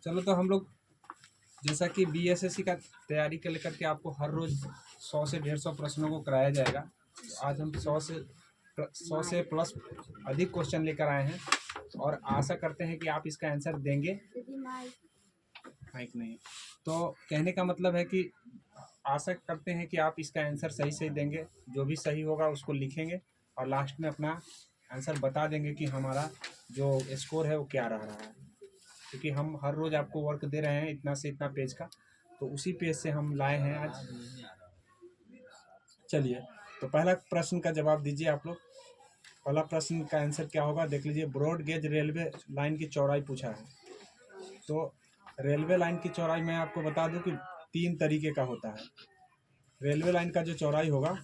चलो तो हम लोग जैसा कि बीएसएससी का तैयारी के लेकर के आपको हर रोज़ 100 से 150 प्रश्नों को कराया जाएगा। तो आज हम 100 से प्लस अधिक क्वेश्चन लेकर आए हैं और आशा करते हैं कि आप इसका आंसर देंगे। माइक नहीं, तो कहने का मतलब है कि आशा करते हैं कि आप इसका आंसर सही सही देंगे। जो भी सही होगा उसको लिखेंगे और लास्ट में अपना आंसर बता देंगे कि हमारा जो स्कोर है वो क्या रह रहा है, क्योंकि हम हर रोज़ आपको वर्क दे रहे हैं इतना से इतना पेज का, तो उसी पेज से हम लाए हैं आज। चलिए, तो पहला प्रश्न का जवाब दीजिए आप लोग। पहला प्रश्न का आंसर क्या होगा देख लीजिए। ब्रॉड गेज रेलवे लाइन की चौड़ाई पूछा है। तो रेलवे लाइन की चौड़ाई मैं आपको बता दूं कि 3 तरीके का होता है। रेलवे लाइन का जो चौड़ाई होगा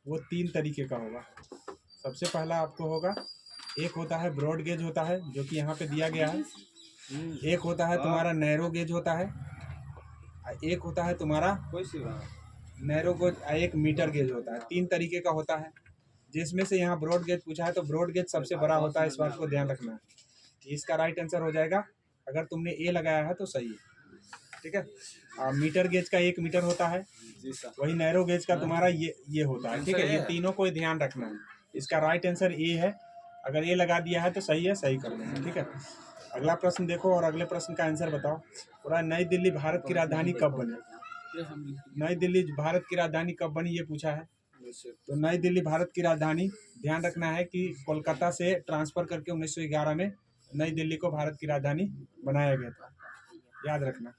वो 3 तरीके का होगा। सबसे पहला आपको होगा, एक होता है ब्रॉड गेज होता है जो कि यहाँ पे दिया गया है। एक होता है तुम्हारा नैरो गेज होता है, एक होता है तुम्हारा नैरो गेज, एक मीटर गेज होता है। 3 तरीके का होता है, जिसमें से यहाँ ब्रॉड गेज पूछा है तो ब्रॉड गेज सबसे बड़ा होता है। इस बात को ध्यान रखना है। इसका राइट आंसर हो जाएगा, अगर तुमने ए लगाया है तो सही है, ठीक है। मीटर गेज का 1 मीटर होता है, वही नैरो गेज का तुम्हारा ये होता है, ठीक है। ये तीनों को ध्यान रखना है। इसका राइट आंसर ए है, अगर ए लगा दिया है तो सही है, सही कर लेना, ठीक है। अगला प्रश्न देखो और अगले प्रश्न का आंसर बताओ। पूरा नई दिल्ली भारत की राजधानी कब बनी? नई दिल्ली भारत की राजधानी कब बनी ये पूछा है। तो नई दिल्ली भारत की राजधानी, ध्यान रखना है कि कोलकाता से ट्रांसफर करके 1911 में नई दिल्ली को भारत की राजधानी बनाया गया था, याद रखना।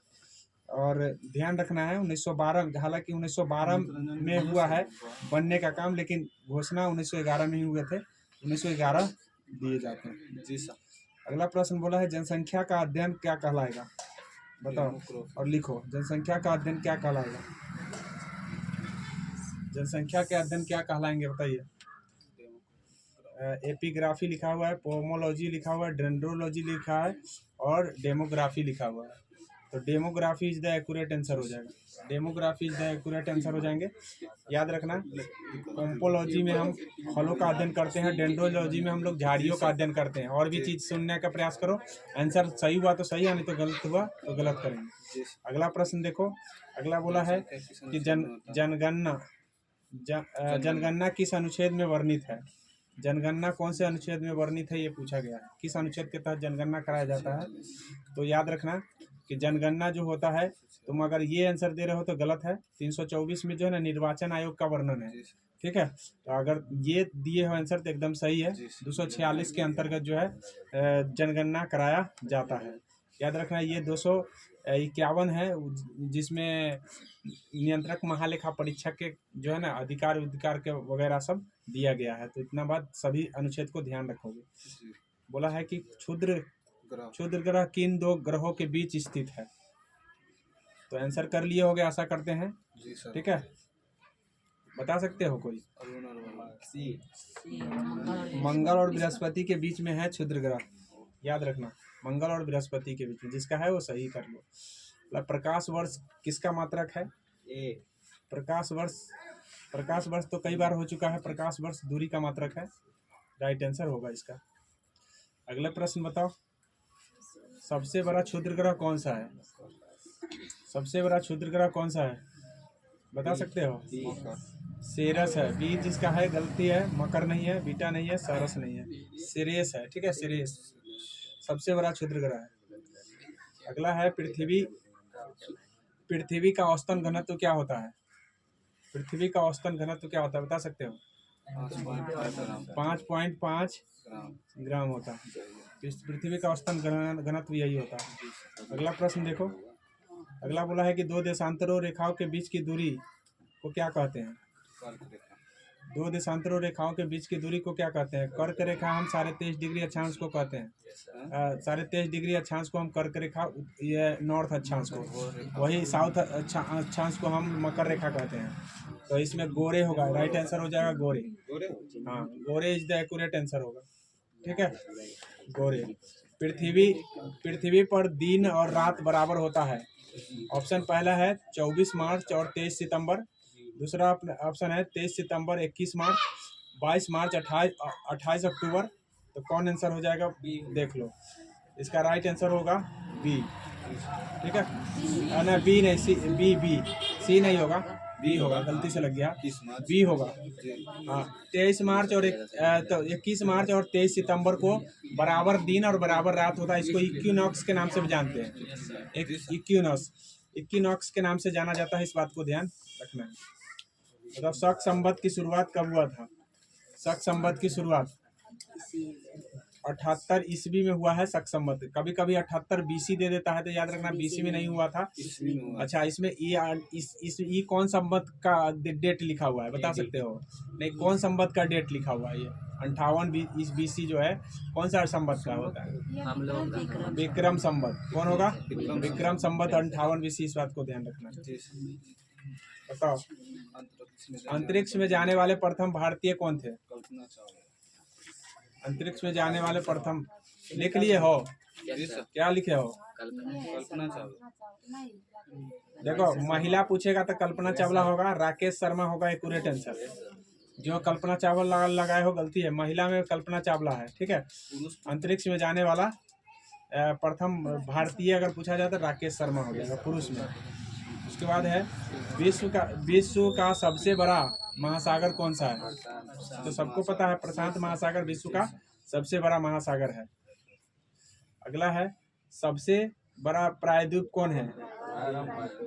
और ध्यान रखना है 1912, हालांकि 1912 में हुआ है बनने का काम, लेकिन घोषणा 1911 में ही हुए थे। 1911 दिए जाते हैं। जी सर। अगला प्रश्न बोला है, जनसंख्या का अध्ययन क्या कहलाएगा? बताओ और लिखो, जनसंख्या का अध्ययन क्या कहलाएगा? जनसंख्या के अध्ययन क्या कहलाएंगे बताइए। एपिग्राफी लिखा हुआ है, पोमोलॉजी लिखा हुआ है, डेंड्रोलॉजी लिखा है और डेमोग्राफी लिखा हुआ है। तो demography is the accurate answer हो जाएगा। Demography is the accurate answer हो जाएंगे, याद रखना। पोमोलॉजी में हम फलों का अध्ययन करते हैं, डेंड्रोलॉजी में हम लोग झाड़ियों का अध्ययन करते हैं। और भी चीज़ सुनने का प्रयास करो, आंसर सही हुआ तो सही है, नहीं तो गलत हुआ तो गलत करेंगे। अगला प्रश्न देखो, अगला बोला है कि जनगणना किस अनुच्छेद में वर्णित है? जनगणना कौन से अनुच्छेद में वर्णित है ये पूछा गया है। किस अनुच्छेद के तहत जनगणना कराया जाता है? तो याद रखना कि जनगणना जो होता है, तुम अगर ये आंसर दे रहे हो तो गलत है। 324 में जो है ना निर्वाचन आयोग का वर्णन है, ठीक है। तो अगर ये दिए हो आंसर तो एकदम सही है। 246 के अंतर्गत जो है जनगणना कराया जाता है, याद रखना। ये 251 है, जिसमें नियंत्रक महालेखा परीक्षक के जो है ना अधिकार के वगैरह सब दिया गया है। तो इतना बात सभी अनुच्छेद को ध्यान रखोगे। बोला है कि क्षुद्र ग्रह किन 2 ग्रहों के बीच स्थित है? तो आंसर कर लिए होगे आशा करते हैं, ठीक है। बता सकते हो कोई? मंगल और बृहस्पति के बीच में है क्षुद्र ग्रह, याद रखना। मंगल और बृहस्पति के बीच में, जिसका है वो सही कर लो। प्रकाश वर्ष किसका मात्रक है? ए। प्रकाश वर्ष तो कई बार हो चुका है। प्रकाश वर्ष दूरी का मात्रक है, राइट आंसर होगा इसका। अगला प्रश्न बताओ, सबसे बड़ा क्षुद्र ग्रह कौन सा है? सबसे बड़ा क्षुद्र ग्रह कौन सा है, बता सकते हो? सेरस है। बी जिसका है गलती है, मकर नहीं है, बीटा नहीं है, सरस नहीं है, सिरेस है, ठीक है। सिरेस सबसे बड़ा क्षुद्र ग्रह है। अगला है पृथ्वी का औसतन घनत्व क्या होता है? पृथ्वी का औसतन घनत्व क्या होता है, बता सकते हो? 5.5 ग्राम होता है। पृथ्वी का औसतन घनत्व यही होता है। अगला प्रश्न देखो, अगला बोला है कि 2 देशांतरों रेखाओं के बीच की दूरी को क्या कहते हैं? 2 देशांतरों रेखाओं के बीच की दूरी को क्या कहते हैं? कर्क रेखा हम 23.5 डिग्री अक्षांश को कहते हैं। 23.5 डिग्री अक्षांश को हम कर्क रेखा, ये नॉर्थ अक्षांश को, वही साउथ अक्षांश को हम मकर रेखा कहते हैं। तो इसमें गोरे होगा, राइट आंसर हो जाएगा गोरे। हाँ, गोरे इज द एक्यूरेट आंसर होगा, ठीक है। गोरे। पृथ्वी पर दिन और रात बराबर होता है। ऑप्शन पहला है 24 मार्च और 23 सितंबर। दूसरा ऑप्शन है 23 सितंबर, 21 मार्च, 22 मार्च, 28 अक्टूबर। तो कौन आंसर हो जाएगा? बी। देख लो, इसका राइट आंसर होगा बी, ठीक है। ना बी नहीं, सी, बी बी सी नहीं होगा, बी होगा, गलती से लग गया, बी होगा। हाँ, 23 मार्च और 21 मार्च और 23 सितंबर को बराबर दिन और बराबर रात होता है। इसको इक्विनॉक्स के नाम से भी जानते हैं। एक इक्विनॉक्स के नाम से जाना जाता है, इस बात को ध्यान रखना है। मतलब शक संवत की शुरुआत कब हुआ था? शक संवत की शुरुआत 78 ईस्वी में हुआ है शक संवत। कभी कभी 78 बीसी दे देता है, तो याद रखना बीसी में नहीं हुआ था। अच्छा, इसमें ई कौन संवत का डेट लिखा हुआ है, बता सकते हो? नहीं, कौन संवत का डेट लिखा हुआ है? ये 58 बीसी जो है कौन सा संवत का होता है? विक्रम संवत। कौन होगा? विक्रम संवत 58 बीसी। इस बात को ध्यान रखना। बताओ, अंतरिक्ष में जाने वाले प्रथम भारतीय कौन थे? अंतरिक्ष में जाने वाले प्रथम लिख लिए हो? क्या लिखे हो? कल्पना चावला। देखो, महिला पूछेगा तो कल्पना चावला होगा, राकेश शर्मा होगा एक्यूरेट आंसर। जो कल्पना चावला लगाए हो गलती है, महिला में कल्पना चावला है। ठीक है, अंतरिक्ष में जाने वाला प्रथम भारतीय अगर पूछा जाए तो राकेश शर्मा हो जाएगा पुरुष में। उसके बाद है विश्व का सबसे बड़ा महासागर कौन सा है? तो सबको पता है, प्रशांत महासागर विश्व का सबसे बड़ा महासागर है। अगला है सबसे बड़ा प्रायद्वीप कौन है?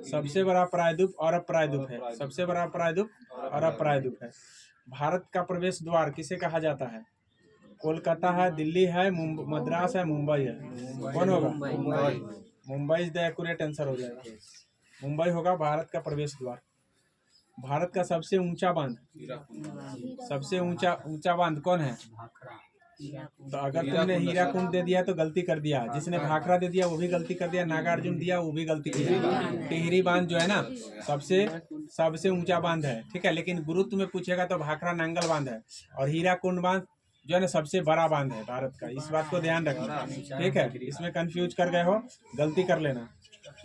सबसे बड़ा प्रायद्वीप अरब प्रायद्वीप है। सबसे बड़ा प्रायद्वीप अरब प्रायद्वीप है। भारत का प्रवेश द्वार किसे कहा जाता है? कोलकाता है, दिल्ली है, मद्रास है, मुंबई है। कौन होगा? Mumbai is the accurate answer हो जाएगा। मुंबई होगा भारत का प्रवेश द्वार। भारत का सबसे ऊंचा बांध, सबसे ऊंचा बांध कौन है? तो अगर तुमने हीराकुंड दे दिया तो गलती कर दिया, जिसने भाखड़ा दे दिया वो भी गलती कर दिया, नागार्जुन दिया वो भी गलती किया। टिहरी बांध जो है ना सबसे ऊंचा बांध है। ठीक है, लेकिन गुरुत्व में पूछेगा तो भाखड़ा नांगल बांध है, और हीराकुंड बांध जो है ना सबसे बड़ा बांध है भारत का। इस बात को ध्यान रखना। ठीक है, इसमें कंफ्यूज कर गए हो, गलती कर लेना।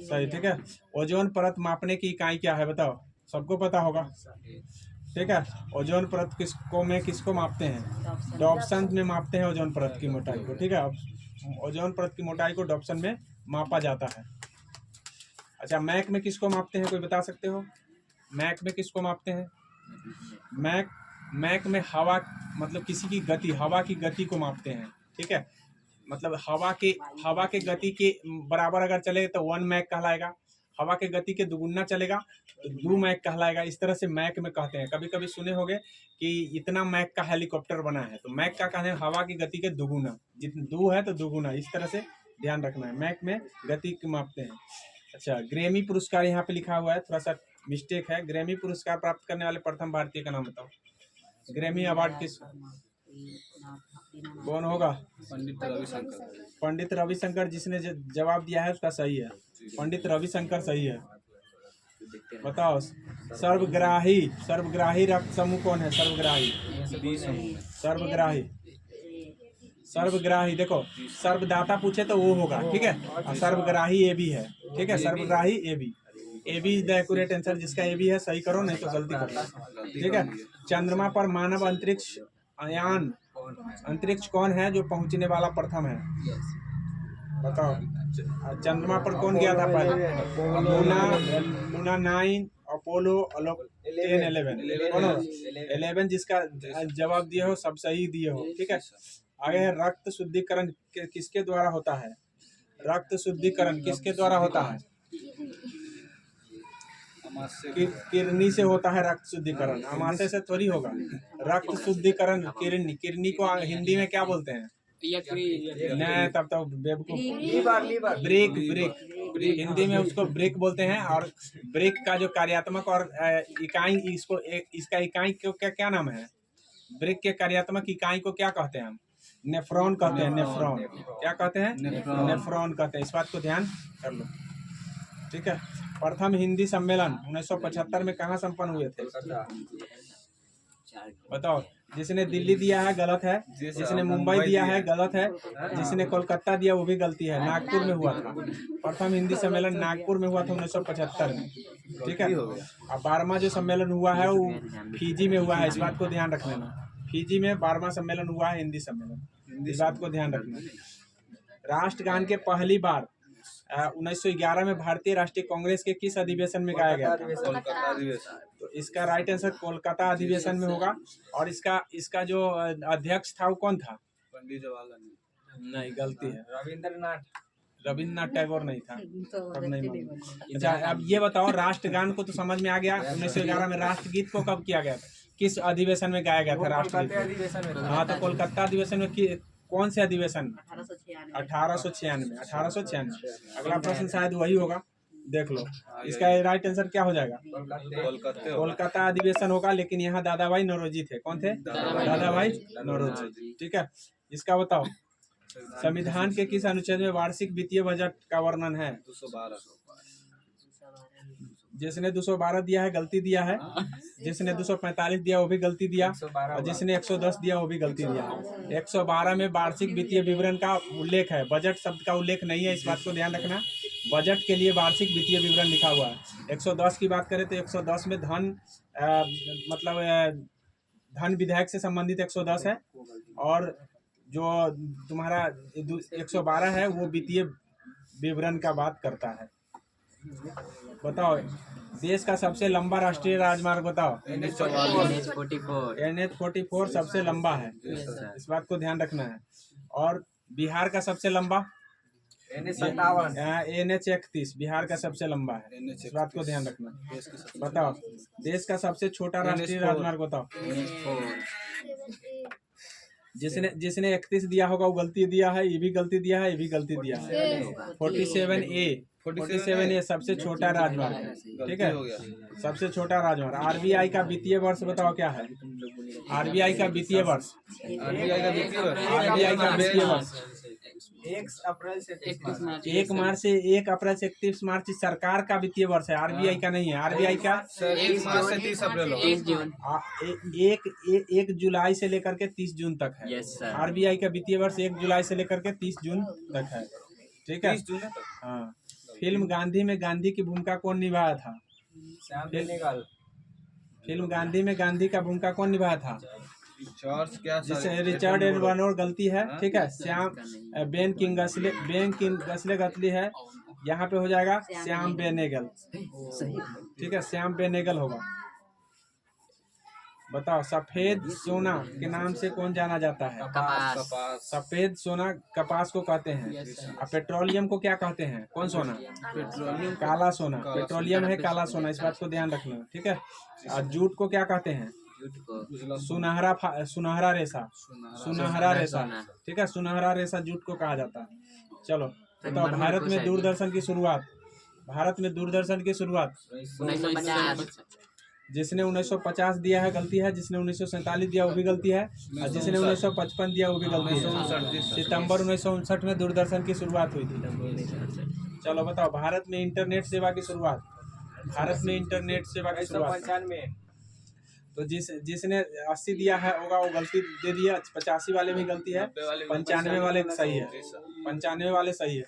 सही, ठीक है। ओजोन परत मापने की इकाई क्या है बताओ? सबको पता होगा। ठीक है, ओजोन परत किसको मापते हैं? डॉप्सन में मापते हैं ओजोन परत की मोटाई को। ठीक है, ओजोन परत की मोटाई को डॉप्सन में मापा जाता है। अच्छा, मैक में किसको मापते हैं, कोई बता सकते हो? मैक में किसको मापते हैं? मैक में हवा, मतलब किसी की गति, हवा की गति को मापते हैं। ठीक है, मतलब हवा के गति के बराबर अगर चले तो 1 मैक कहलाएगा, हवा के गति के दुगुना चलेगा तो 2 मैक कहलाएगा। इस तरह से मैक में कहते हैं। कभी कभी सुने होंगे कि इतना मैक का हेलीकॉप्टर बना है, तो मैक का कहते हैं हवा की गति के दुगुना, जितना 2 है तो दुगुना। इस तरह से ध्यान रखना है, मैक में गति को मापते हैं। अच्छा, ग्रैमी पुरस्कार यहाँ पे लिखा हुआ है, थोड़ा सा मिस्टेक है। ग्रैमी पुरस्कार प्राप्त करने वाले प्रथम भारतीय का नाम बताओ। ग्रैमी अवार्ड किस कौन होगा? पंडित रविशंकर। जिसने जवाब दिया है उसका सही है, पंडित रविशंकर सही है। बताओ, सर्वग्राही रक्त समूह कौन है? सर्वग्राही देखो, सर्वदाता पूछे तो वो होगा। ठीक है, और सर्वग्राही ए भी है। ठीक है, सर्वग्राही A B the accurate answer. जिसका ए बी है सही करो, नहीं तो गलती करो। ठीक है, चंद्रमा पर मानव अंतरिक्ष कौन है जो पहुंचने वाला प्रथम है? बताओ, चंद्रमा पर कौन गया था पहले? Luna 9, Apollo 10, 11। जिसका जवाब दिए हो सब सही दिए हो। ठीक है, आगे है रक्त शुद्धिकरण किसके द्वारा होता है? रक्त शुद्धिकरण किसके द्वारा होता है? किरनी से होता है रक्त शुद्धिकरण, अमाशय से थोड़ी होगा। रक्त शुद्धिकरण किरनी को हिंदी में क्या बोलते हैं? नहीं, तब तो बेवकूफ। ब्रेक हिंदी में उसको ब्रेक बोलते हैं। और ब्रेक का जो कार्यात्मक और इकाई, इसका इकाई को क्या नाम है? ब्रेक के कार्यात्मक इकाई को क्या कहते हैं हम? नेफ्रॉन कहते हैं। नेफ्रॉन क्या कहते हैं? नेफ्रॉन कहते हैं। इस बात को ध्यान कर लो। ठीक है, प्रथम हिंदी सम्मेलन 1975 में कहाँ संपन्न हुए थे? बताओ, जिसने दिल्ली दिया है गलत है, जिसने मुंबई दिया है गलत है, जिसने कोलकाता दिया वो भी गलती है। नागपुर में हुआ था प्रथम हिंदी सम्मेलन, नागपुर में हुआ था 1975 में। ठीक है, अब 12वां जो सम्मेलन हुआ है वो फिजी में हुआ है। इस बात को ध्यान रख लेना, फिजी में 12वां सम्मेलन हुआ है हिंदी सम्मेलन। इस बात को ध्यान रखना। राष्ट्रगान के पहली बार 1911 में भारतीय राष्ट्रीय कांग्रेस के किस अधिवेशन में गाया गया था? कोलकाता अधिवेशन। तो इसका राइट आंसर कोलकाता अधिवेशन में होगा। और इसका जो अध्यक्ष था वो कौन था? पंडित जवाहरलाल नेहरू। नहीं, गलती है, रविंद्रनाथ टैगोर नहीं था, तब नहीं मालूम। अच्छा, अब ये बताओ, राष्ट्रगान को तो समझ में आ गया। 1911 में राष्ट्रगीत को कब किया गया था? किस अधिवेशन में गाया गया था राष्ट्रगीत? हाँ, तो कोलकाता अधिवेशन में कौन से अधिवेशन में? 1896। अगला प्रश्न शायद वही होगा, देख लो। इसका राइट आंसर क्या हो जाएगा? कोलकाता अधिवेशन होगा। लेकिन यहाँ दादा भाई नौरोजी थे। कौन थे? दादा भाई नौरोजी। ठीक है, इसका बताओ, संविधान के किस अनुच्छेद में वार्षिक वित्तीय बजट का वर्णन है? 212। जिसने 212 दिया है गलती दिया है, जिसने 245 दिया वो भी गलती दिया, और जिसने 110 दिया वो भी गलती दिया। 112 में वार्षिक वित्तीय विवरण का उल्लेख है, बजट शब्द का उल्लेख नहीं है, इस बात को ध्यान रखना। बजट के लिए वार्षिक वित्तीय विवरण लिखा हुआ है। 110 की बात करें तो 110 में धन धन विधायक से संबंधित 110 है, और जो तुम्हारा 112 है वो वित्तीय विवरण का बात करता है। बताओ, देश का सबसे लंबा राष्ट्रीय राजमार्ग बताओ। NH-44 सबसे लंबा है, इस बात को ध्यान रखना है। और बिहार का सबसे लंबा NH-31 बिहार का सबसे लंबा है, इस बात को ध्यान रखना। बताओ, देश का सबसे छोटा राष्ट्रीय राजमार्ग बताओ। जिसने 31 दिया होगा वो गलती दिया है, ये भी गलती दिया है, ये भी गलती दिया है। 47A सबसे छोटा राजमार्ग है। ठीक है, सबसे छोटा राजमार्ग। RBI का वित्तीय वर्ष बताओ क्या है? RBI का वित्तीय वर्ष 1 मार्च से 31 मार्च सरकार का वित्तीय वर्ष है, RBI का नहीं है। RBI का 1 मार्च से 30 अप्रैल 1 जुलाई से लेकर के 30 जून तक है। RBI का वित्तीय वर्ष 1 जुलाई से लेकर के 30 जून तक है। ठीक है, हाँ। फिल्म गांधी में गांधी की भूमिका कौन निभाया था? फिल्म गांधी में गांधी का भूमिका कौन निभाया था? जिससे रिचर्ड एडवर्ड गलती है। ठीक है, बेन किंगस्ले गलती है। यहाँ पे हो जाएगा श्याम बेनेगल। ठीक है, श्याम बेनेगल होगा। बताओ, सफेद सोना के नाम से कौन जाना जाता है? सफेद सोना कपास को कहते हैं। और पेट्रोलियम को क्या कहते हैं? कौन सोना? काला सोना। पेट्रोलियम है काला सोना, इस बात को ध्यान रखना। ठीक है, और जूट को क्या कहते हैं? सुनहरा रेशा। ठीक है, सुनहरा रेशा जूट को कहा जाता है। चलो बताओ, भारत में दूरदर्शन की शुरुआत 1950। जिसने 1950 दिया है गलती है, जिसने 1947 दिया वो भी गलती है, और जिसने 1955 दिया वो भी गलती है। सितंबर 1959 में दूरदर्शन की शुरुआत हुई थी। चलो बताओ, भारत में इंटरनेट सेवा की शुरुआत 1995 तो जिसने 80 दिया है होगा वो गलती दे दिया। 85 वाले भी गलती है, 95 वाले सही है, 95 वाले सही है।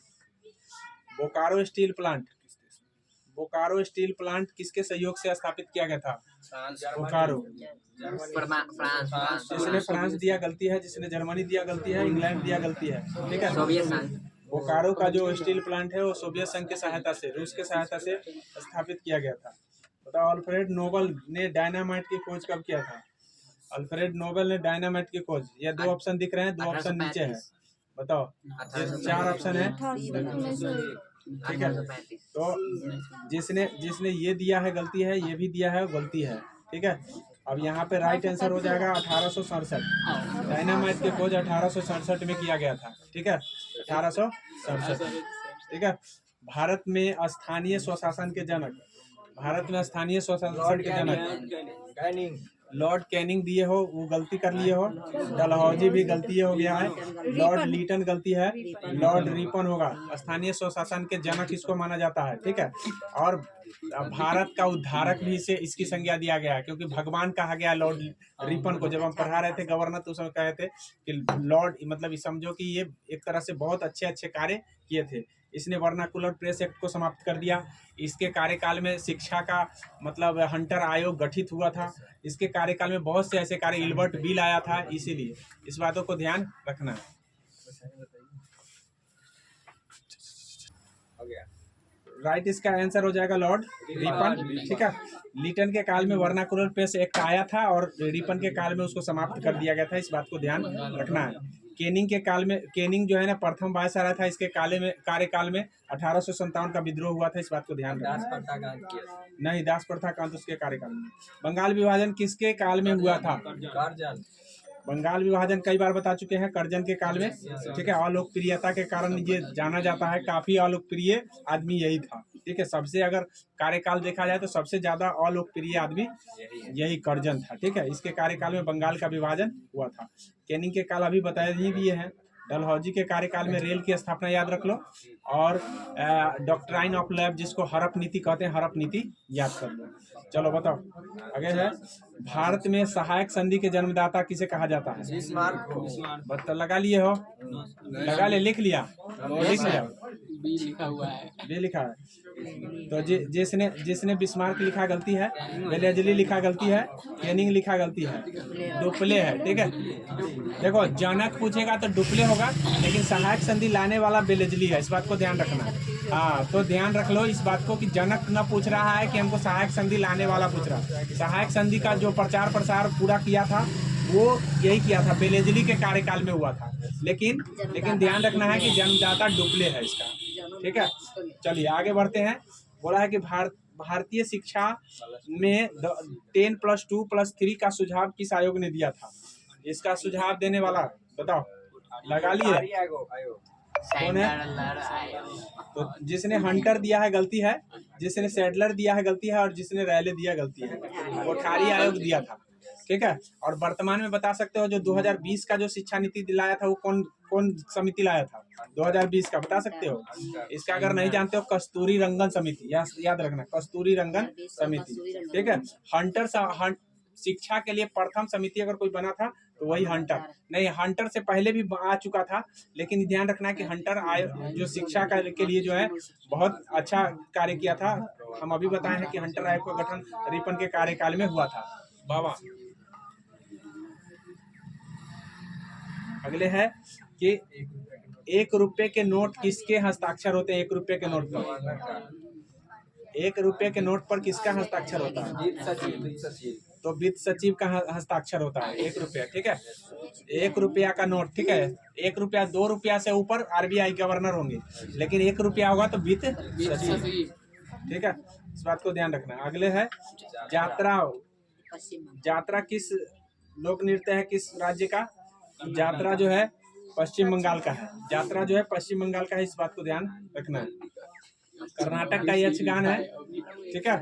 बोकारो स्टील प्लांट किसके सहयोग से स्थापित किया गया था? बोकारो। जिसने फ्रांस दिया गलती है, जिसने जर्मनी दिया गलती है, इंग्लैंड दिया गलती है। ठीक है, बोकारो का जो स्टील प्लांट है वो सोवियत संघ की सहायता से, रूस के सहायता से स्थापित किया गया था। बताओ, अल्फ्रेड नोबल ने डायनामाइट की खोज कब किया था? अल्फ्रेड नोबल ने डायनामाइट की खोज, ये 2 ऑप्शन दिख रहे हैं, 2 ऑप्शन नीचे है। बताओ, 4 ऑप्शन है। ठीक है, तो जिसने ये दिया है गलती है, ये भी दिया है गलती है। ठीक है, अब यहाँ पे राइट आंसर हो जाएगा 1867। डायनामाइट की खोज 1867 में किया गया था। ठीक है, 1867। ठीक है, भारत में स्थानीय स्वशासन के जनक लॉर्ड कैनिंग दिए हो, वो गलती कर लिए हो। डलहौजी भी गलती हो गया है। लॉर्ड लीटन गलती है। लॉर्ड रिपन होगा। स्थानीय स्वशासन के जनक इसको माना जाता है। ठीक है, और भारत का उद्धारक भी इसे इसकी संज्ञा दिया गया है, क्योंकि भगवान कहा गया लॉर्ड रिपन को। जब हम पढ़ा रहे थे गवर्नर तो उसमें कहे थे कि लॉर्ड मतलब समझो कि ये एक तरह से बहुत अच्छे कार्य किए थे। इसने वर्नाकुलर प्रेस एक्ट को समाप्त कर दिया। इसके कार्यकाल में शिक्षा का मतलब हंटर आयोग गठित हुआ था। इसके कार्यकाल में बहुत से ऐसे कार्य, इल्बर्ट बिल आया था। इसीलिए इस बातों को ध्यान रखना है। राइट इसका आंसर हो जाएगा लॉर्ड रिपन। ठीक है, लिटन के काल में वर्नाकुलर प्रेस एक्ट आया था और रिपन के काल में उसको समाप्त कर दिया गया था, इस बात को ध्यान रखना है। केनिंग के काल में, केनिंग जो है ना प्रथम वायसराय था, इसके काले में कार्यकाल में 1857 का विद्रोह हुआ था, इस बात को ध्यान रखना। नहीं, दास प्रथा का अंत उसके कार्यकाल में। बंगाल विभाजन किसके काल में हुआ था? बंगाल विभाजन कई बार बता चुके हैं, कर्जन के काल में। ठीक है, अलोकप्रियता के कारण ये जाना जाता है, काफी अलोकप्रिय आदमी यही था। ठीक है, सबसे अगर कार्यकाल देखा जाए तो सबसे ज्यादा अलोकप्रिय आदमी यही कर्जन था। ठीक है, इसके कार्यकाल में बंगाल का विभाजन हुआ था। केनिंग के काल अभी बताए ही दिए हैं। डलहौजी के कार्यकाल में रेल की स्थापना याद रख लो, और डॉक्ट्राइन ऑफ लैब जिसको हड़प नीति कहते हैं, हड़प नीति याद कर लो। चलो बताओ आगे है। भारत में सहायक संधि के जन्मदाता किसे कहा जाता है? बता लगा लिए हो? लगा ले, लिख लिया, लिख लिया। बी लिखा हुआ है, बी लिखा है तो जिसने बिस्मार्क लिखा गलती है, बेलेजली लिखा गलती है, केनिंग लिखा गलती है, डुप्ले है। ठीक है, देखो जनक पूछेगा तो डुप्ले होगा, लेकिन सहायक संधि लाने वाला बेलेजली है, इस बात को ध्यान रखना। हाँ, तो ध्यान रख लो इस बात को कि जनक न पूछ रहा है कि हमको सहायक संधि लाने वाला पूछ रहा है। सहायक संधि का जो प्रचार प्रसार पूरा किया था वो यही किया था, बेलेजली के कार्यकाल में हुआ था, लेकिन ध्यान रखना है कि जन्मदाता डुप्ले है इसका। ठीक है, चलिए आगे बढ़ते हैं। बोला है कि भारतीय शिक्षा में 10+2+3 का सुझाव किस आयोग ने दिया था? इसका सुझाव देने वाला बताओ, लगा लिए कौन है? तो जिसने हंटर दिया है गलती है, जिसने सैडलर दिया है गलती है, और जिसने रैले दिया गलती है। कोठारी आयोग दिया था। ठीक है, और वर्तमान में बता सकते हो जो 2020 का जो शिक्षा नीति दिलाया था वो कौन समिति लाया था 2020 का, बता सकते हो? इसका अगर नहीं जानते हो, कस्तूरी रंगन समिति, याद रखना, कस्तूरी रंगन समिति। ठीक है, हंटर शिक्षा के लिए प्रथम समिति अगर कोई बना था तो वही हंटर। नहीं, हंटर से पहले भी आ चुका था, लेकिन ध्यान रखना है कि हंटर जो शिक्षा के लिए जो है बहुत अच्छा कार्य किया था। हम अभी बताए हैं कि हंटर आयोग का गठन रिपन के कार्यकाल में हुआ था। बाबा अगले है कि 1 रुपए के नोट किसके हस्ताक्षर होते हैं? 1 रुपए के नोट पर, 1 रुपए के नोट पर किसका हस्ताक्षर होता है? तो वित्त सचिव का हस्ताक्षर होता है 1 रुपया। ठीक है, 1 रुपया का नोट। ठीक है, 1 रुपया, 2 रुपया से ऊपर आरबीआई गवर्नर होंगे, लेकिन 1 रुपया होगा तो वित्त सचिव। ठीक है, इस बात को ध्यान रखना। अगले है यात्रा किस लोक नृत्य है, किस राज्य का? यात्रा जो है पश्चिम बंगाल का है। यात्रा जो है पश्चिम बंगाल का है, इस बात को ध्यान रखना है। कर्नाटक का यक्षगान है। ठीक है,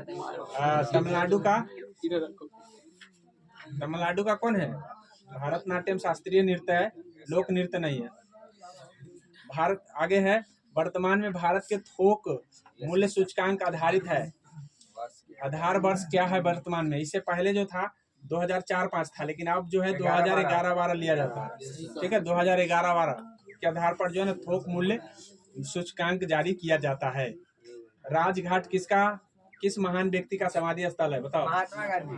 तमिलनाडु का कौन है? भरतनाट्यम शास्त्रीय नृत्य है, लोक नृत्य नहीं है। भारत आगे है। वर्तमान में भारत के थोक मूल्य सूचकांक आधारित है, आधार वर्ष क्या है वर्तमान में? इससे पहले जो था 2004-5 था, लेकिन अब जो है 2011-12 लिया जाता है। ठीक है, 2011-12 के आधार पर जो है ना थोक मूल्य सूचकांक जारी किया जाता है। राजघाट किस महान व्यक्ति का समाधि स्थल है? बताओ। महात्मा गांधी।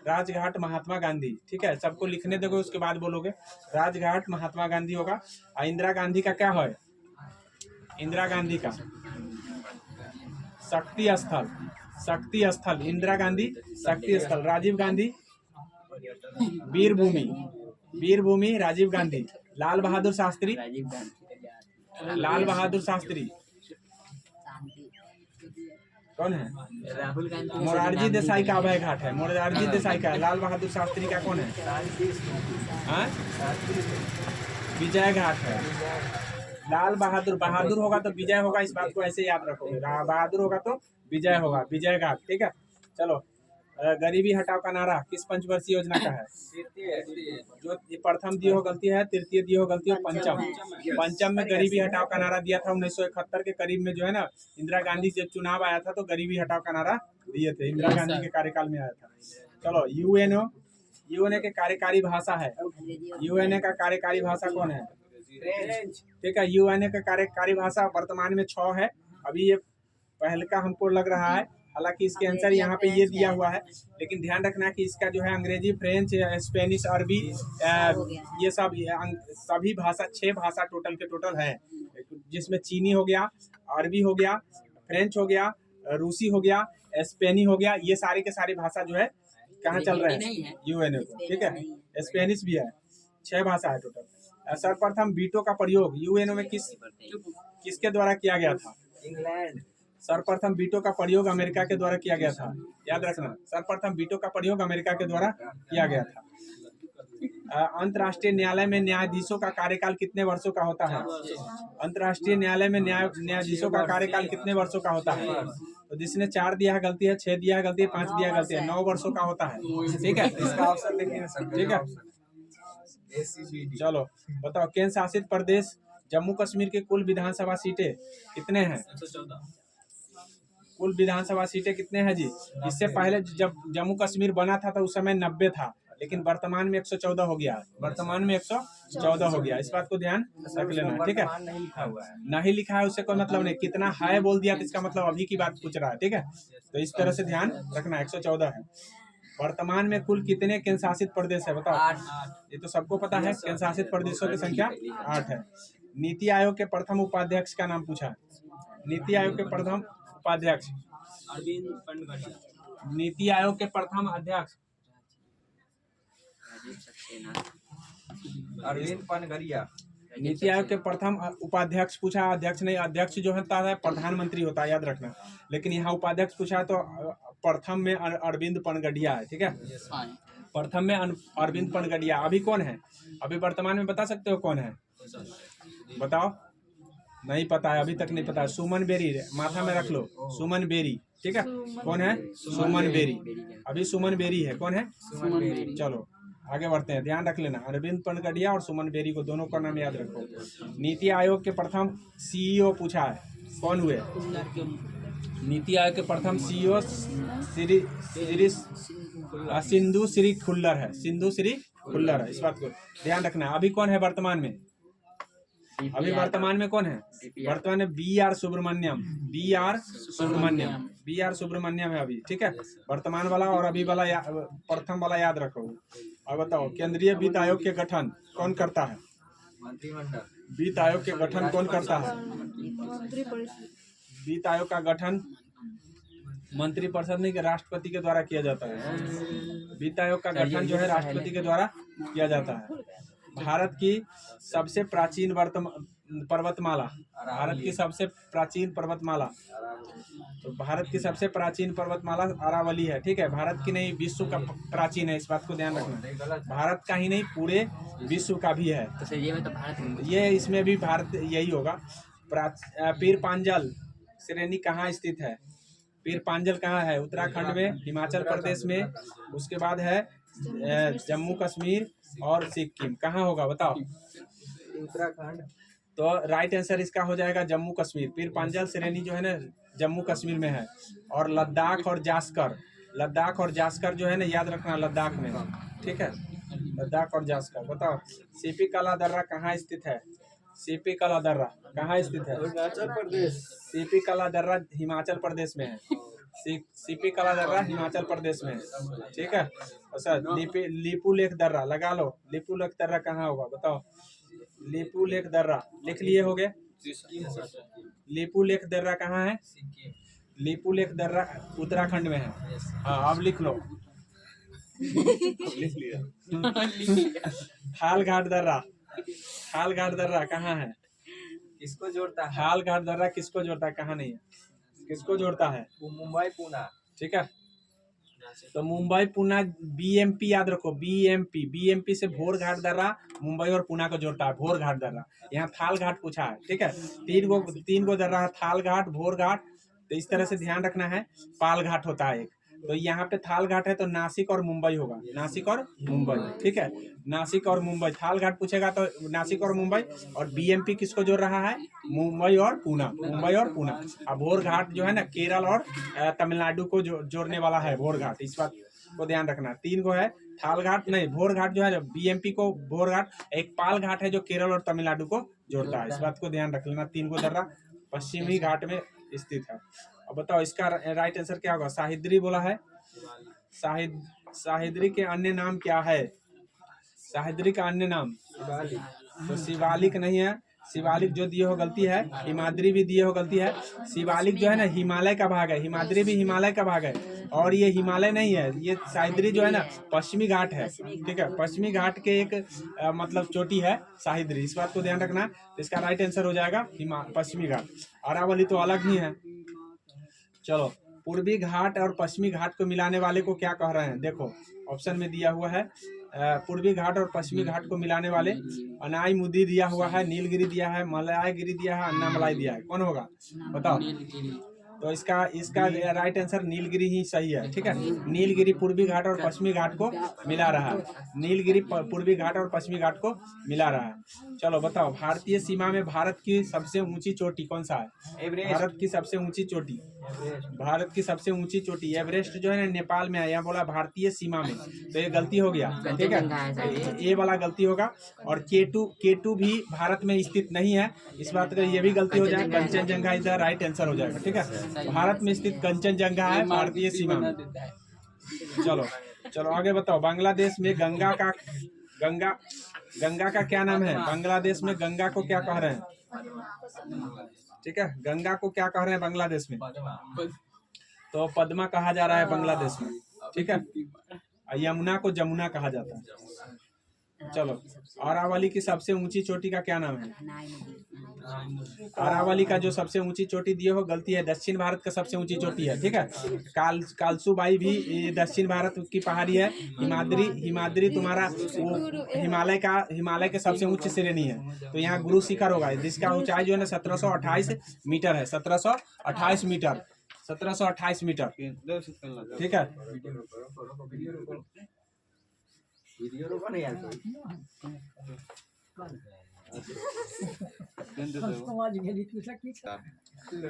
राजघाट महात्मा गांधी। ठीक है, सबको लिखने दोगे उसके बाद बोलोगे। राजघाट महात्मा गांधी होगा। इंदिरा गांधी का क्या है? इंदिरा गांधी का शक्ति स्थल इंदिरा गांधी शक्ति स्थल। राजीव गांधी वीर भूमि राजीव गांधी। लाल बहादुर शास्त्री कौन है? राहुल गांधी। मोरारजी देसाई का अभय घाट है, मोरारजी देसाई का। लाल बहादुर शास्त्री का कौन है? विजय घाट है। लाल बहादुर होगा तो विजय होगा, इस बात को ऐसे याद रखोगे। बहादुर होगा तो विजय होगा, विजय घाट। ठीक है, चलो। गरीबी हटाओ का नारा किस पंचवर्षीय योजना का है? जो प्रथम दियो गलती है, तृतीय दियो गलती है, पंचम में गरीबी हटाओ का नारा दिया था 1971 के करीब में, जो है ना इंदिरा गांधी जब चुनाव आया था तो गरीबी हटाओ का नारा दिए थे, इंदिरा गांधी के कार्यकाल में आया था। चलो, यूएनओ के कार्यकारी भाषा है। यूएनए का कार्यकारी भाषा कौन है? ठीक है, यूएनए का कार्यकारी भाषा वर्तमान में 6 है। अभी ये पहले का हमको लग रहा है, हालांकि इसके आंसर यहाँ पे ये दिया हुआ है, लेकिन ध्यान रखना कि इसका जो है अंग्रेजी, फ्रेंच, स्पेनिश, अरबी, ये सभी भाषा 6 भाषा टोटल है, जिसमें चीनी हो गया, अरबी हो गया, फ्रेंच हो गया, रूसी हो गया, स्पेनी हो गया, ये सारी के सारी भाषा जो है कहाँ चल रहे नहीं हैं, है। यूएनओ को, ठीक है। नहीं स्पेनिश भी है, 6 भाषा है टोटल। सर्वप्रथम वीटो का प्रयोग यूएनओ में किसके द्वारा किया गया था? इंग्लैंड। सर्वप्रथम वीटो का प्रयोग अमेरिका के द्वारा किया गया था, याद रखना। सर्वप्रथम वीटो का प्रयोग अमेरिका के द्वारा किया गया था। अंतर्राष्ट्रीय न्यायालय में न्यायाधीशों का कार्यकाल कितने वर्षों का होता है? अंतर्राष्ट्रीय न्यायालय में न्यायाधीशों का कार्यकाल कितने वर्षों का होता है? तो जिसने 4 दिया है गलती है, 6 दिया है गलती है, 5 दिया है गलती है, 9 वर्षों का होता है, ठीक है। इसका ऑप्शन देखिए ना सर, ठीक है, ACBD। चलो बताओ, केंद्र शासित प्रदेश जम्मू कश्मीर के कुल विधानसभा सीटें कितने हैं? 114। कुल विधानसभा सीटें कितने हैं जी? इससे पहले जब जम्मू कश्मीर बना था तो उस समय 90 था, लेकिन वर्तमान में 114 हो गया। वर्तमान में 114 हो गया, इस बात को ध्यान रख लेना, ठीक है। नहीं लिखा हुआ है। नहीं लिखा है उससे कोई मतलब नहीं, कितना है बोल दिया तो इसका मतलब अभी की बात पूछ रहा है, ठीक है। तो इस तरह से ध्यान रखना, 114 है। वर्तमान में कुल कितने केंद्र शासित प्रदेश है बताओ? 8। ये तो सबको पता है, केंद्र शासित प्रदेशों की संख्या 8 है। नीति आयोग के प्रथम उपाध्यक्ष का नाम पूछा। नीति आयोग के प्रथम उपाध्यक्ष, अरविंद पनगड़िया। नीति आयोग के प्रथम अध्यक्ष, राजीव सक्सेना। अरविंद पनगड़िया। नीति आयोग के प्रथम उपाध्यक्ष पूछा, अध्यक्ष नहीं। अध्यक्ष जो होता है प्रधानमंत्री होता है, याद रखना। लेकिन यहाँ उपाध्यक्ष पूछा तो प्रथम में अरविंद पनगड़िया है, ठीक है। प्रथम में अरविंद पनगड़िया। अभी कौन है? अभी वर्तमान में बता सकते हो कौन है? बताओ, नहीं पता है, अभी तक नहीं पता है। सुमन बेरी, माथा में रख लो, सुमन बेरी, ठीक है। कौन है? सुमन बेरी। अभी सुमन बेरी है, कौन है? सुमन बेरी। चलो आगे बढ़ते हैं, ध्यान रख लेना, अरविंद पनगड़िया और सुमन बेरी को, दोनों का नाम याद रखो। नीति आयोग के प्रथम सीईओ पूछा है, कौन हुए? नीति आयोग के प्रथम सीईओ सिंधु श्री खुल्लर है, सिंधु श्री खुल्लर है, इस बात को ध्यान रखना। अभी कौन है वर्तमान में? अभी वर्तमान में कौन है? वर्तमान में BR सुब्रमण्यम, BR सुब्रमण्यम है अभी, ठीक है। वर्तमान वाला और अभी वाला प्रथम वाला याद रखो। अब बताओ, केंद्रीय वित्त आयोग के गठन कौन करता है? मंत्रिमंडल। वित्त आयोग के गठन कौन करता है? वित्त आयोग का गठन मंत्रिपरिषद नहीं, राष्ट्रपति के द्वारा किया जाता है। वित्त आयोग का गठन जो है राष्ट्रपति के द्वारा किया जाता है। भारत की सबसे प्राचीन पर्वतमाला, भारत की सबसे प्राचीन पर्वतमाला, तो भारत की सबसे प्राचीन पर्वतमाला अरावली है, ठीक है। भारत की नहीं, विश्व का प्राचीन है, इस बात को ध्यान रखना। भारत का ही नहीं, पूरे विश्व का भी है। तो सर ये में तो भारत, ये इसमें भी भारत यही होगा। पीर पांजल श्रेणी कहाँ स्थित है? पीर पांजल कहाँ है? उत्तराखंड में, हिमाचल प्रदेश में, उसके बाद है जम्मू कश्मीर और सिक्किम। कहाँ होगा बताओ? उत्तराखंड। तो राइट आंसर इसका हो जाएगा जम्मू कश्मीर। पीर पांजल श्रेणी जो है ना, जम्मू कश्मीर में है। और लद्दाख और जास्कर जो है ना, याद रखना, लद्दाख में, ठीक है। लद्दाख और जास्कर। बताओ, सीपी कला दर्रा कहाँ स्थित है? सीपी कला दर्रा कहाँ स्थित है? अरुणाचल प्रदेश। सीपी कला दर्रा हिमाचल प्रदेश में है। सीपी कला दर्रा हिमाचल प्रदेश में है, ठीक है। अच्छा, लीपू लेक दर्रा लगा लो। लीपू लेक दर्रा कहाँ होगा बताओ? लीपू लेक दर्रा लिख लिए होगे? लीपू लेक दर्रा कहाँ है? लीपू लेक दर्रा उत्तराखंड में है। हाँ, अब लिख लो। लिख लिया। हालघाट दर्रा कहाँ है? किसको जोड़ता है? हालघाट दर्रा किसको जोड़ता है? कहाँ नहीं है, किसको जोड़ता है? मुंबई पुणे, ठीक है। तो मुंबई पुणे BMP याद रखो, BMP से भोर घाट दर्रा मुंबई और पुणे को जोड़ता है, भोर घाट दर्रा। यहाँ थाल घाट पूछा है, ठीक है। तीन गो दर्रा है, थाल घाट, भोर घाट। तो इस तरह से ध्यान रखना है। पाल घाट होता है एक, तो यहाँ पे थाल घाट है तो नासिक और मुंबई होगा, नासिक और मुंबई, ठीक है। नासिक और मुंबई, थाल घाट पूछेगा तो नासिक और मुंबई। और BMP किसको जोड़ रहा है? मुंबई और पुणे, मुंबई और पुणे। अब भोर घाट जो है ना, केरल और तमिलनाडु को जोड़ने वाला है भोर घाट, इस बात को ध्यान रखना। 3 गो है, थाल घाट नहीं, भोर घाट जो है BMP को भोर घाट, एक पाल घाट है जो केरल और तमिलनाडु को जोड़ता है, इस बात को ध्यान रख लेना। 3 गो दर्रा पश्चिमी घाट में स्थित है। अब बताओ, इसका राइट आंसर क्या होगा? साहिद्री बोला है। साहिद्री के अन्य नाम क्या है? साहिद्री का अन्य नाम तो शिवालिक नहीं है, शिवालिक जो दिए हो गलती है, हिमाद्री भी दिए हो गलती है। शिवालिक जो है ना हिमालय का भाग है, हिमाद्री भी हिमालय का भाग है, और ये हिमालय नहीं है, ये सह्याद्री जो है ना पश्चिमी घाट है, ठीक है, पश्चिमी घाट के एक मतलब चोटी है सह्याद्री, इस बात को ध्यान रखना। तो इसका राइट आंसर हो जाएगा पश्चिमी घाट। अरावली तो अलग ही है। चलो, पूर्वी घाट और पश्चिमी घाट को मिलाने वाले को क्या कह रहे हैं, देखो ऑप्शन में दिया हुआ है पूर्वी घाट और पश्चिमी घाट को मिलाने वाले, अनाई मुदी दिया हुआ है, नीलगिरी दिया है, मलयागिरी दिया है, अन्नामलाई दिया है, कौन होगा बताओ। तो इसका राइट आंसर नीलगिरी ही सही है, ठीक है। नीलगिरी पूर्वी घाट और पश्चिमी घाट को मिला रहा है, नीलगिरी पूर्वी घाट और पश्चिमी घाट को मिला रहा है। चलो बताओ, भारतीय सीमा में भारत की सबसे ऊंची चोटी कौन सा है? भारत की सबसे ऊंची चोटी, भारत की सबसे ऊंची चोटी एवरेस्ट जो है ना नेपाल में है, यहाँ बोला भारतीय सीमा में, तो ये गलती हो गया, ठीक है, ये वाला गलती होगा। और केटू भी भारत में स्थित नहीं है, इस बात का ये भी गलती हो जाएगा। Kanchenjunga is the right answer हो जाएगा, ठीक है। भारत में स्थित कंचनजंगा है भारतीय सीमा में। चलो आगे बताओ, बांग्लादेश में गंगा का क्या नाम है? बांग्लादेश में गंगा को क्या कह रहे हैं, ठीक है, गंगा को क्या कह रहे हैं बांग्लादेश में? तो पद्मा कहा जा रहा है बांग्लादेश में, ठीक है। यमुना को जमुना कहा जाता है। चलो, अरावली की सबसे ऊंची चोटी का क्या नाम है? अरावली का जो सबसे ऊंची चोटी दिए हो गलती है, दक्षिण भारत का सबसे ऊंची चोटी है, ठीक है। कालसूबाई भी दक्षिण भारत की पहाड़ी है। हिमाद्री तुम्हारा हिमालय के सबसे ऊंची श्रेणी है। तो यहाँ गुरु शिखर होगा, जिसका ऊंचाई जो है ना 1728 मीटर है, 1728 मीटर, 1728 मीटर, ठीक है। वीडियो रोको नहीं यार कोई।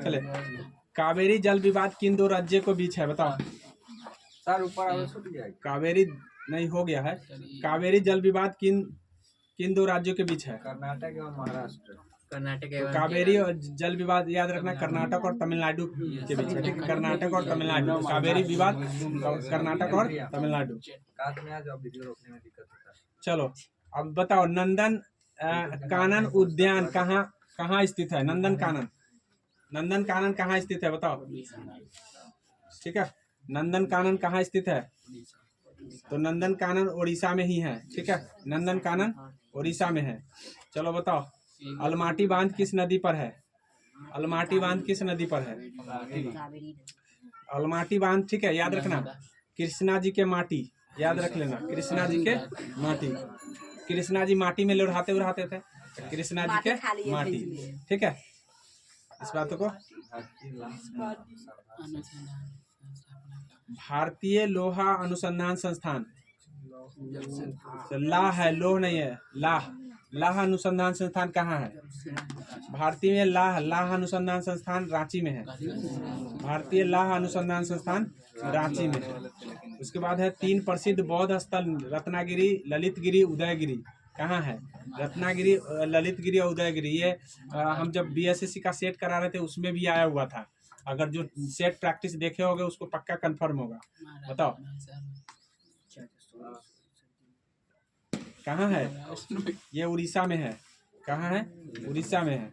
चले, कावेरी जल विवाद किन दो राज्य को बीच है बताओ। सर ऊपर आवाज छूट गया। कावेरी नहीं हो गया है, कावेरी जल विवाद किन दो राज्यों के बीच है? कर्नाटक और महाराष्ट्र। कर्नाटक तो कावेरी और जल विवाद याद रखना कर्नाटक और तमिलनाडु के बीच है, ठीक है, कर्नाटक और तमिलनाडु, कावेरी विवाद कर्नाटक और तमिलनाडु। वीडियो रोकने में दिक्कत होता है। चलो अब बताओ, नंदन कानन उद्यान कहाँ स्थित है? नंदन कानन कहाँ स्थित है बताओ, ठीक है। नंदन कानन कहाँ स्थित है? तो नंदन कानन उड़ीसा में ही है, ठीक है, नंदन कानन उड़ीसा में है। चलो बताओ, अलमाटी बांध किस नदी पर है? अलमाटी बांध किस नदी पर है? अलमाटी बांध, ठीक है, याद रखना, कृष्णा जी के माटी, याद रख लेना, कृष्णा जी के माटी, कृष्णा जी माटी में उड़ाते थे, कृष्णा जी के माटी, ठीक है। इस बातों को भारतीय लोहा अनुसंधान संस्थान, लाह है, लोह नहीं है, लाह अनुसंधान संस्थान कहाँ है? भारतीय में लाह अनुसंधान संस्थान रांची में है, भारतीय लाह अनुसंधान संस्थान रांची में है। उसके बाद है 3 प्रसिद्ध बौद्ध स्थल, रत्नागिरी, ललितगिरी, उदयगिरी, कहाँ है? रत्नागिरी, ललितगिरी और उदयगिरी। ये हम जब बीएसएससी का सेट करा रहे थे उसमें भी आया हुआ था, अगर जो सेट प्रैक्टिस देखे होंगे उसको पक्का कंफर्म होगा। बताओ कहाँ है? ये उड़ीसा में है। कहाँ है? उड़ीसा में है।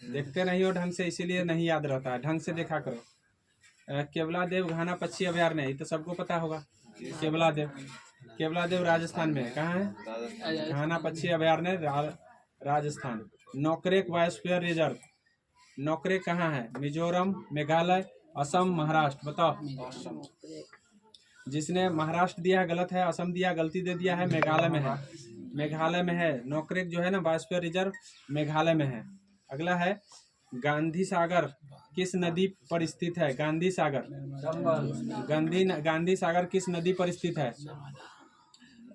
देखते नहीं हो ढंग से, इसीलिए नहीं याद रहता है, ढंग से देखा करो। केवलादेव घाना पक्षी अभयारण्य, ये तो सबको पता होगा। केवलादेव राजस्थान में है। कहाँ है? घाना पक्षी अभयारण्य राजस्थान। नोकरेक बायोस्फीयर रिजर्व, नोकरेक कहाँ है? मिजोरम, मेघालय, असम, महाराष्ट्र। बताओ, जिसने महाराष्ट्र दिया है गलत है, असम दिया गलती दे दिया है, मेघालय में है, मेघालय में है। नोकरेक जो है ना बायोस्फीयर रिजर्व मेघालय में है। अगला है, गांधी सागर किस नदी पर स्थित है? गांधी सागर, गांधी सागर किस नदी पर स्थित है?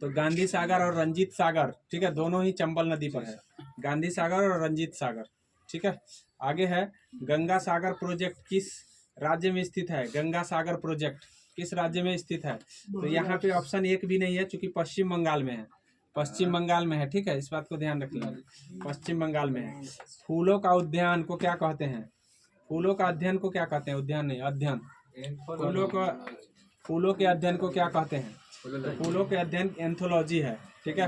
तो गांधी सागर और रंजीत सागर, ठीक है, दोनों ही चंबल नदी पर है। गांधी सागर और रंजीत सागर, ठीक है। आगे है, गंगा सागर प्रोजेक्ट किस राज्य में स्थित है? गंगा सागर प्रोजेक्ट किस राज्य में स्थित है? तो यहाँ पे ऑप्शन 1 भी नहीं है, चूंकि पश्चिम बंगाल में है, पश्चिम बंगाल में है, ठीक है, इस बात को ध्यान रख लेना, पश्चिम बंगाल में है। फूलों का उद्यान को क्या कहते हैं? फूलों का अध्ययन को क्या कहते हैं? उद्यान नहीं, अध्ययन। फूलों के अध्ययन को क्या कहते हैं? तो फूलों के अध्ययन एंथोलॉजी है, ठीक है।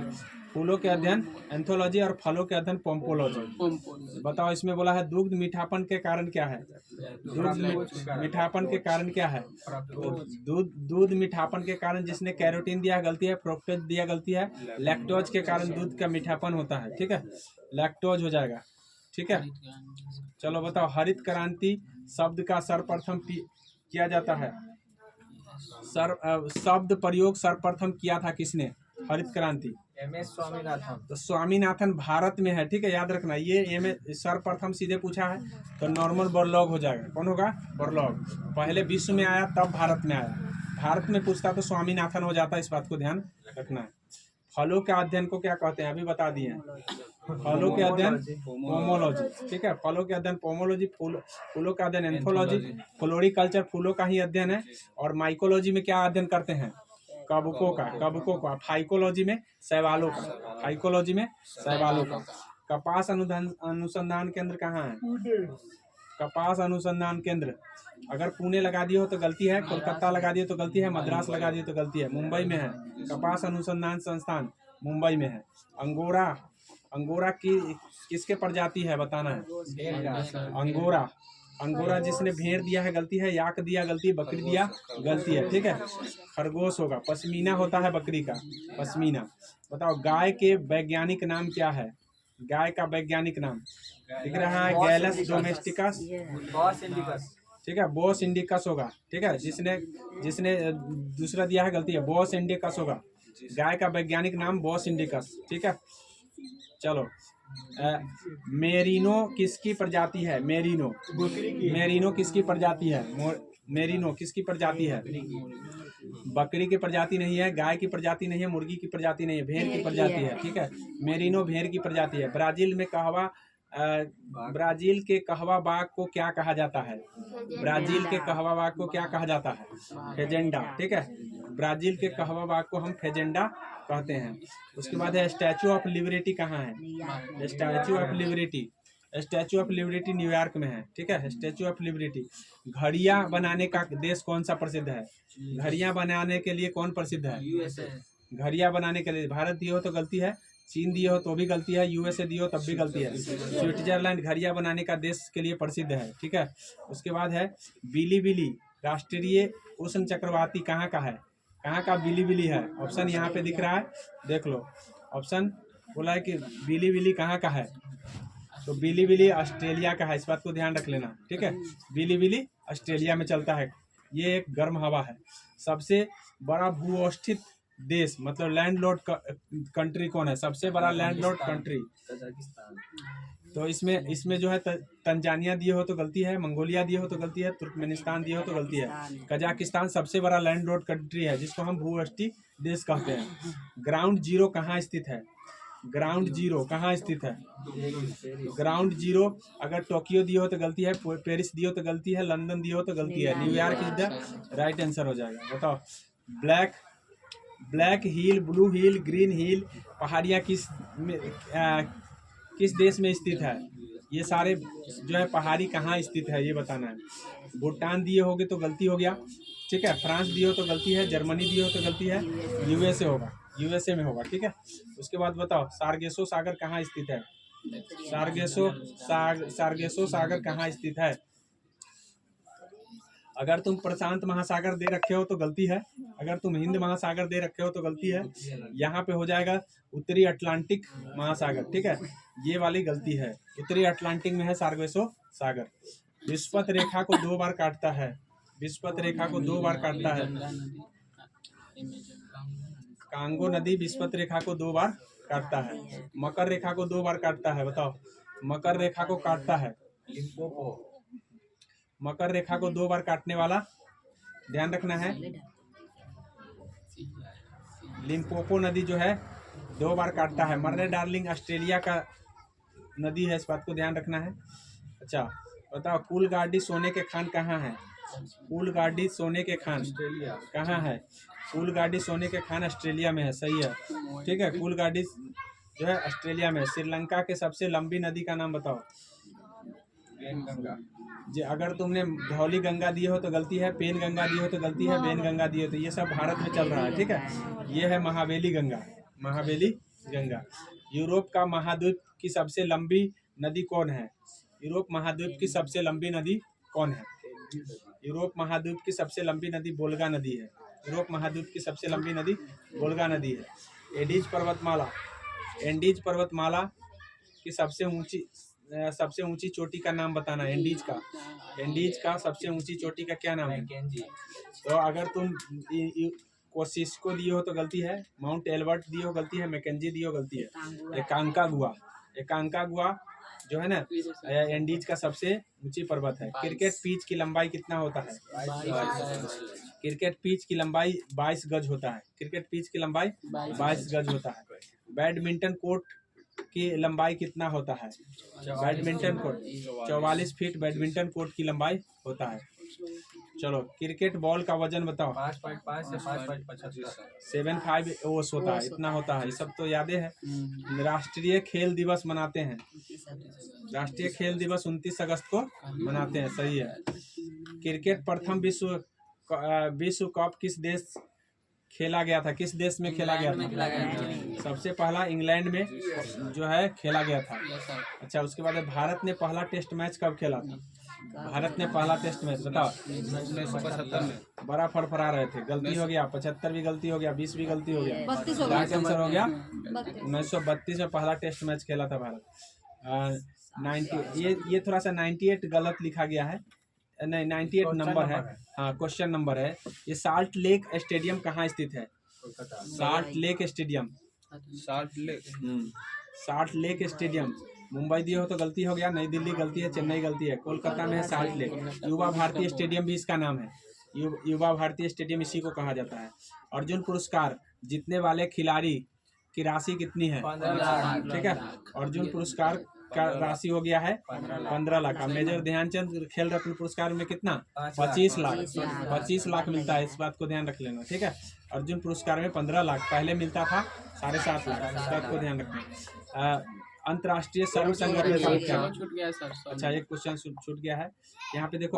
फूलों के अध्ययन एंथोलॉजी और फलों के अध्ययन पोम्पोलॉजी। बताओ, इसमें बोला है दुग्ध मीठापन के कारण क्या है? मीठापन के कारण क्या है? तो दूध मीठापन के कारण जिसने कैरोटीन दिया गलती है, फ्रुक्टोज दिया गलती है, लैक्टोज के कारण दूध का मीठापन होता है, ठीक है, लैक्टोज हो जाएगा, ठीक है। चलो बताओ, हरित क्रांति शब्द का सर्वप्रथम किया जाता है, शब्द प्रयोग सर्वप्रथम किया था किसने? हरित क्रांति MS स्वामीनाथन। तो स्वामीनाथन भारत में है, ठीक है, याद रखना। ये सर्वप्रथम सीधे पूछा है तो नॉर्मल बोरलॉग हो जाएगा। कौन होगा? बोरलॉग। पहले विश्व में आया तब भारत में आया, भारत में पूछता तो स्वामीनाथन हो जाता, इस बात को ध्यान रखना है। फलों के अध्ययन को क्या कहते हैं? अभी बता दिए हैं। फलों के अध्ययन पोमोलॉजी, ठीक है, फलों के अध्ययन पोमोलॉजी, फूलों का अध्ययन एंथोलॉजी, फ्लोरिकल्चर फूलों का ही अध्ययन है। और माइकोलॉजी में क्या अध्ययन करते हैं? कवकों का। फाइकोलॉजी में शैवालों का, फाइकोलॉजी में शैवालों का। कपास अनुसंधान केंद्र कहाँ है? कपास अनुसंधान केंद्र अगर पुणे लगा दिए हो तो गलती है, कोलकाता लगा दिए तो गलती है, मद्रास लगा दिए तो गलती है। मुंबई में है कपास अनुसंधान संस्थान, मुंबई में है। अंगोरा की किसके प्रजाति है बताना है? अंगोरा जिसने भेड़ दिया है गलती है, याक दिया गलती है, बकरी दिया गलती है, ठीक है। खरगोश होगा, पश्मीना होता है बकरी का, पश्मीना। बताओ, गाय के वैज्ञानिक नाम क्या है? गाय का वैज्ञानिक नाम दिख रहा है, गैलस डोमेस्टिकस, ठीक है, बोस इंडिकस होगा, ठीक है। जिसने दूसरा दिया है गलती है, बोस इंडिकस होगा। गाय का वैज्ञानिक नाम बोस इंडिकस, ठीक है। चलो, मेरिनो किसकी प्रजाति है? मेरिनो किसकी प्रजाति है? मेरिनो किसकी प्रजाति है? बकरी की प्रजाति नहीं है, गाय की प्रजाति नहीं है, मुर्गी की प्रजाति नहीं है, भेड़ की प्रजाति है, ठीक है। मेरिनो भेड़ की प्रजाति है। ब्राजील के कहवा बाग को क्या कहा जाता है? ब्राजील के कहवा बाग को क्या कहा जाता है? फेजेंडा, ठीक है। ब्राजील के कहवा बाग को हम फेजेंडा कहते हैं। उसके बाद है स्टैचू ऑफ लिबर्टी कहाँ है? स्टैचू ऑफ लिबर्टी न्यूयॉर्क में है, ठीक है, स्टैचू ऑफ लिबर्टी। घड़ियां बनाने का देश कौन सा प्रसिद्ध है? घड़ियां बनाने के लिए कौन प्रसिद्ध है? घड़ियां बनाने के लिए भारत दिए हो तो गलती है, चीन दिए हो तो भी गलती है, USA दिए हो तब भी गलती है। स्विट्जरलैंड घड़ियां बनाने का देश के लिए प्रसिद्ध है, ठीक है। उसके बाद है बिलीबिली राष्ट्रीय उष्ण चक्रवाती कहाँ का है? कहाँ का बिलीबिली है? ऑप्शन यहाँ पे दिख रहा है, देख लो। ऑप्शन बोला है कि बिलीबिली कहाँ का है? तो बिलीबिली ऑस्ट्रेलिया का है, इस बात को ध्यान रख लेना, ठीक है। बिलीबिली ऑस्ट्रेलिया में चलता है, ये एक गर्म हवा है। सबसे बड़ा भूअवस्थित देश मतलब लैंडलॉर्ड कंट्री कौन है? सबसे बड़ा लैंडलॉर्ड कंट्री तो इसमें जो है तंजानिया दिए हो तो गलती है, मंगोलिया दिए हो तो गलती है, तुर्कमेनिस्तान दिए हो तो गलती है। कजाकिस्तान सबसे बड़ा लैंडलॉर्ड कंट्री है जिसको हम भूअवस्थित देश कहते हैं। ग्राउंड जीरो कहाँ स्थित है? ग्राउंड जीरो कहाँ स्थित है? ग्राउंड जीरो अगर टोक्यो दिए हो तो गलती है, पेरिस दिए हो तो गलती है, लंदन दिए हो तो गलती है, New York is the right answer हो जाएगा। बताओ, ब्लैक हिल, ब्लू हिल, ग्रीन हिल पहाड़ियाँ किस देश में स्थित है? ये सारे जो है पहाड़ी कहाँ स्थित है ये बताना है। भूटान दिए होगे तो गलती हो गया, ठीक है। फ्रांस दिए हो तो गलती है, जर्मनी दिए हो तो गलती है, USA होगा, USA में होगा, ठीक है। उसके बाद बताओ, सार्गेसो सागर कहाँ स्थित है? सार्गेसो सागर कहाँ स्थित है? अगर तुम प्रशांत महासागर दे रखे हो तो गलती है, अगर तुम हिंद महासागर दे रखे हो तो गलती है। यहाँ पे हो जाएगा उत्तरी अटलांटिक महासागर, ठीक है, ये वाली गलती है। उत्तरी अटलांटिक में है सार्गेसो सागर। विस्पत रेखा को 2 बार काटता है, विस्पत रेखा को 2 बार काटता है। कांगो नदी विस्पत रेखा को 2 बार काटता है। मकर रेखा को 2 बार काटता है, बताओ मकर रेखा को काटता है। मकर रेखा को 2 बार काटने वाला ध्यान रखना है। लिम्पोपो नदी जो है 2 बार काटता है। मर्रे डार्लिंग ऑस्ट्रेलिया का नदी है, इस बात को ध्यान रखना है। अच्छा बताओ, कूलगार्डी सोने के खान कहाँ है? कूलगार्डी सोने के खान कहाँ है? कूलगार्डी सोने के खान ऑस्ट्रेलिया में है, सही है, ठीक है। कूलगार्डी जो है ऑस्ट्रेलिया में। श्रीलंका के सबसे लंबी नदी का नाम बताओ। पेन गंगा। जी, अगर तुमने धौली गंगा दी हो तो गलती है, पेन गंगा दी हो तो गलती है, बेन गंगा दी हो तो ये सब भारत में चल रहा है, ठीक है। ये है महाबेली गंगा, महाबेली गंगा। यूरोप का महाद्वीप की सबसे लंबी नदी कौन है? यूरोप महाद्वीप की सबसे लंबी नदी कौन है? यूरोप महाद्वीप की सबसे लंबी नदी वोल्गा नदी है। यूरोप महाद्वीप की सबसे लंबी नदी वोल्गा नदी है। एंडीज पर्वतमाला की सबसे ऊंची चोटी का नाम बताना। एंडीज का सबसे ऊंची चोटी का क्या नाम है? मैकेंजी। तो अगर तुम कोशिश को दिए हो तो गलती है, माउंट एल्बर्ट दिए हो गलती है, मैकेंजी दिए हो गलती है। एकांकागुआ जो है ना, एंडीज का सबसे ऊंची पर्वत है। क्रिकेट पिच की लंबाई कितना होता है? क्रिकेट पिच की लंबाई 22 गज होता है। क्रिकेट पिच की लंबाई 22 गज होता है। बैडमिंटन कोर्ट की लंबाई कितना होता है? Badminton court 44 feet badminton court की लंबाई होता है। चलो, क्रिकेट बॉल का वजन बताओ। 5.5 से 5.75। 75 ओस होता है, इतना होता है। ये सब तो यादें है। राष्ट्रीय खेल दिवस मनाते हैं। राष्ट्रीय खेल दिवस 29 अगस्त को मनाते हैं, सही है। क्रिकेट प्रथम विश्व कप किस देश खेला गया था? किस देश में खेला गया था? सबसे पहला इंग्लैंड में जो है खेला गया था। अच्छा, उसके बाद भारत ने पहला टेस्ट मैच कब खेला था? भारत ने पहला टेस्ट मैच बताओ। 1975 में। बड़ा फड़फड़ा रहे थे, गलती हो गया। 75 भी गलती हो गया, 20 भी गलती हो गया, राइट आंसर हो गया 1932 में पहला टेस्ट मैच खेला था भारत। 90 ये थोड़ा सा 98 गलत लिखा गया है, नहीं 98 नंबर है। हाँ, क्वेश्चन नंबर है। ये साल्ट लेक स्टेडियम कहाँ स्थित है? Salt lake stadium. Salt lake stadium Mumbai दिए हो तो गलती हो गया, नई दिल्ली गलती है, चेन्नई गलती है, कोलकाता में है साल्ट लेक। युवा भारतीय स्टेडियम भी इसका नाम है। युवा भारतीय स्टेडियम इसी को कहा जाता है। अर्जुन पुरस्कार जीतने वाले खिलाड़ी की राशि कितनी है? 15 लाख। ठीक है, अर्जुन पुरस्कार का राशि हो गया है 15 लाख। मेजर ध्यानचंद खेल रत्न पुरस्कार में कितना? 25 लाख। 25 लाख मिलता है, इस बात को ध्यान रख लेना, ठीक है। अर्जुन पुरस्कार में 15 लाख, पहले मिलता था 7.5 लाख, इस बात को ध्यान रखना। अंतर्राष्ट्रीय सर्व संगठन का क्या? अच्छा, एक क्वेश्चन छूट गया है यहाँ पे, देखो।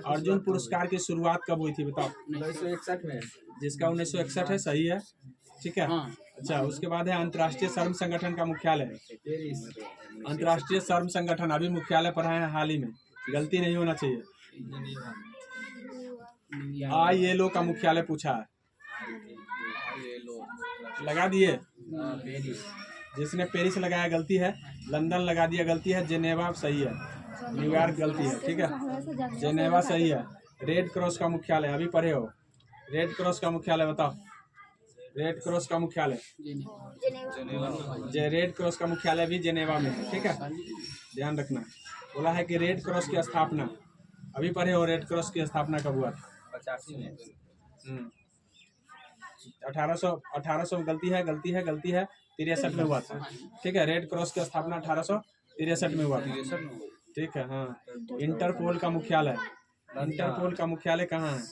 अर्जुन पुरस्कार की शुरुआत कब हुई थी बताओ? 1961 में। जिसका 1961 है, सही है, ठीक है। अच्छा, उसके बाद है अंतर्राष्ट्रीय श्रम संगठन का मुख्यालय। अंतर्राष्ट्रीय श्रम संगठन अभी मुख्यालय पर है हाल ही में, गलती नहीं होना चाहिए। ILO का मुख्यालय पूछा है, लगा दिए। जिसने पेरिस लगाया गलती है, लंदन लगा दिया गलती है, जेनेवा सही है, न्यूयॉर्क गलती है, ठीक है, जेनेवा सही है। रेड क्रॉस का मुख्यालय अभी पढ़े हो, रेड क्रॉस का मुख्यालय बताओ। रेड क्रॉस का मुख्यालय रेड क्रॉस का मुख्यालय भी जेनेवा में है, ठीक है, ध्यान रखना। बोला है कि रेड क्रॉस की स्थापना अभी पढ़े हो, रेड क्रॉस की स्थापना कब हुआ था? 85 में। 1800 गलती है 63 में हुआ था, ठीक है। रेड क्रॉस की स्थापना 1863 में हुआ था, ठीक है। हाँ, इंटरपोल का मुख्यालय कहाँ है?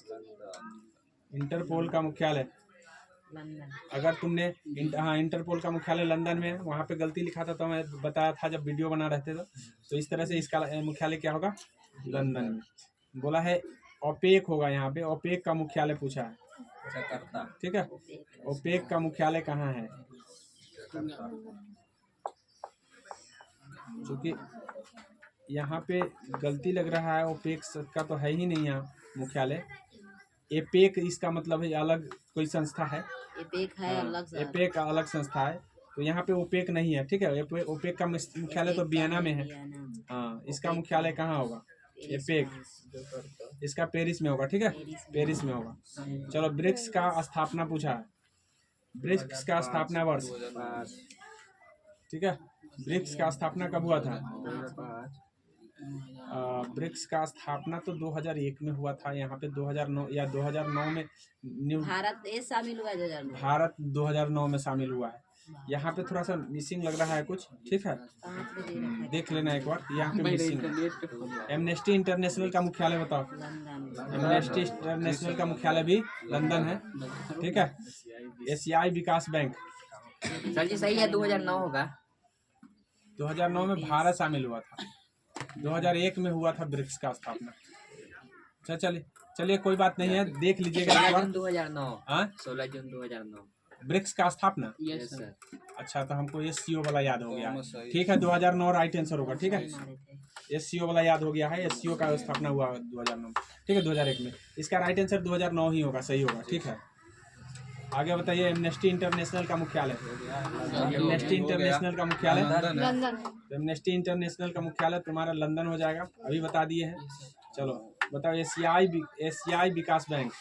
इंटरपोल का मुख्यालय, अगर तुमने हाँ, इंटरपोल का मुख्यालय लंदन में है। वहाँ पे गलती लिखा था तो मैं बताया था जब वीडियो बना रहे थे तो इस तरह से इसका मुख्यालय क्या होगा? लंदन में। बोला है ओपेक होगा, यहाँ पे ओपेक का मुख्यालय पूछा है, ठीक है। ओपेक का मुख्यालय कहाँ है? क्योंकि यहाँ पे गलती लग रहा है, ओपेक का तो है ही नहीं यहाँ मुख्यालय। एपेक इसका मतलब है अलग कोई संस्था है, एपेक है अलग एपेक का अलग संस्था है, तो यहाँ पे ओपेक नहीं है, ठीक है। ओपेक का मुख्यालय तो वियना में है। हाँ, इसका मुख्यालय कहाँ होगा? एपेक, इसका पेरिस में होगा, ठीक है, पेरिस में होगा। चलो, ब्रिक्स का स्थापना पूछा है, ब्रिक्स का स्थापना वर्ष, ठीक है। ब्रिक्स का स्थापना कब हुआ था? ब्रिक्स का स्थापना तो 2001 में हुआ था। यहाँ पे 2009 या 2009 में भारत शामिल हुआ है। 2009 भारत 2009 में शामिल हुआ है। यहाँ पे थोड़ा सा मिसिंग लग रहा है कुछ, ठीक है, देख लेना एक बार। यहाँ पे मिसिंग है। एमनेस्टी इंटरनेशनल का मुख्यालय बताओ। एमनेस्टी इंटरनेशनल का मुख्यालय भी लंदन है, ठीक है। एशियाई विकास बैंक, सर जी सही है, 2009 होगा। 2009 में भारत शामिल हुआ था, 2001 में हुआ था ब्रिक्स का स्थापना। अच्छा चलिए कोई बात नहीं है, देख लीजिएगा एक 16 बार। जून 2009। हाँ 16 जून 2009। ब्रिक्स का स्थापना। Yes sir. अच्छा तो हमको SCO वाला याद हो गया है। सही। ठीक है 2009 राइट आंसर होगा। ठीक है मारे थे। SCO वाला याद हो गया है। SCO का स्थापना हुआ 2009। ठीक है 2001 में। इसका राइट आंसर 2009 ही होगा, सही होगा। ठीक है आगे बताइए। एमनेस्टी इंटरनेशनल का मुख्यालय। एमनेस्टी इंटरनेशनल का मुख्यालय लंदन। तो एमनेस्टी इंटरनेशनल का मुख्यालय तुम्हारा लंदन हो जाएगा, अभी बता दिए हैं। चलो बताओ एशियाई विकास बैंक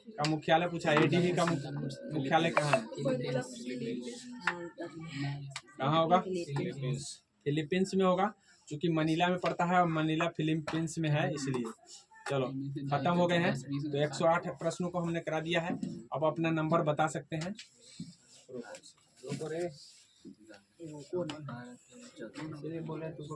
का मुख्यालय पूछा। ADB का मुख्यालय कहाँ है? कहाँ होगा? फिलीपींस में होगा, क्योंकि मनीला में पड़ता है और मनीला फिलीपींस में है, इसलिए। चलो खत्म हो गए हैं। तो 108 प्रश्नों को हमने करा दिया है। अब अपना नंबर बता सकते हैं। वो कौन है? बोले तुमको